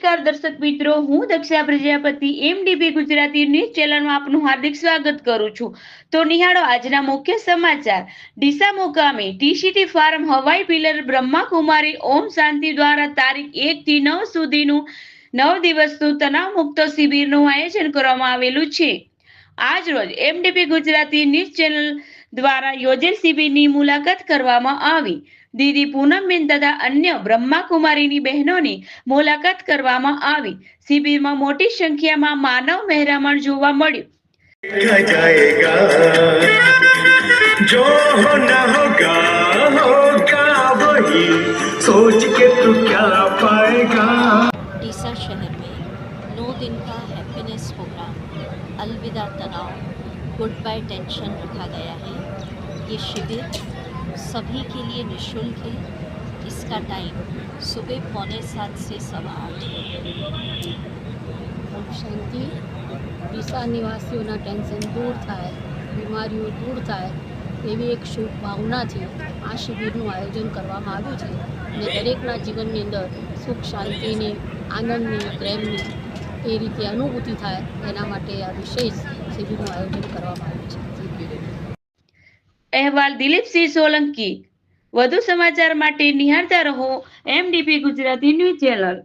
નમસ્કાર દર્શક મિત્રો, હું દક્ષા પ્રજાપતિ એમડીપી ગુજરાતી ન્યૂઝ ચેનલમાં આપનું હાર્દિક સ્વાગત કરું છું। તો નિહાળો આજના મુખ્ય સમાચાર। ડીસા મુકામે ટીસીટી ફાર્મ હવાઈ પિલર બ્રહ્માકુમારી ઓમ શાંતિ દ્વારા તારીખ 1 થી 9 સુધીનું 9 દિવસનું તણાવ મુક્ત શિબિરનું આયોજન કરવામાં આવેલું છે। આજ રોજ એમડીપી ગુજરાતી ન્યૂઝ ચેનલ દ્વારા યોજેલ શિબિરની મુલાકાત કરવામાં આવી। દીદી પૂનમબેન તથા અન્ય બ્રહ્માકુમારીની બહેનોની મુલાકાત કરવામાં આવી। શિબિરમાં મોટી સંખ્યામાં માનવ મહેરામણ જોવા મળ્યું। जो होना होगा होगा वही सोच के तू क्या पाएगा। डीसा शहर में 9 दिन का हैप्पीनेस प्रोग्राम अलविदा तनाव गुड बाय टेंशन रखा गया है। ये शिविर सभी के लिए निःशुल्क है। इसका टाइम सुबह 6:45 से 8:15 ओम शांति। ડીસા નિવાસીઓના ટેન્શન દૂર થાય, બીમારીઓ દૂર થાય એવી એક શુભ ભાવનાથી આ શિબિરનું આયોજન કરવામાં આવ્યું છે અને દરેકના જીવનની અંદર સુખ શાંતિની, આનંદની, પ્રેમની એ રીતે અનુભૂતિ થાય એના માટે આ વિશેષ શિબિરનું આયોજન કરવામાં આવ્યું છે। અહેવાલ દિલીપસિંહ સોલંકી। વધુ સમાચાર માટે નિહાળતા રહો એમડીપી ગુજરાતી ન્યૂઝ ચેનલ।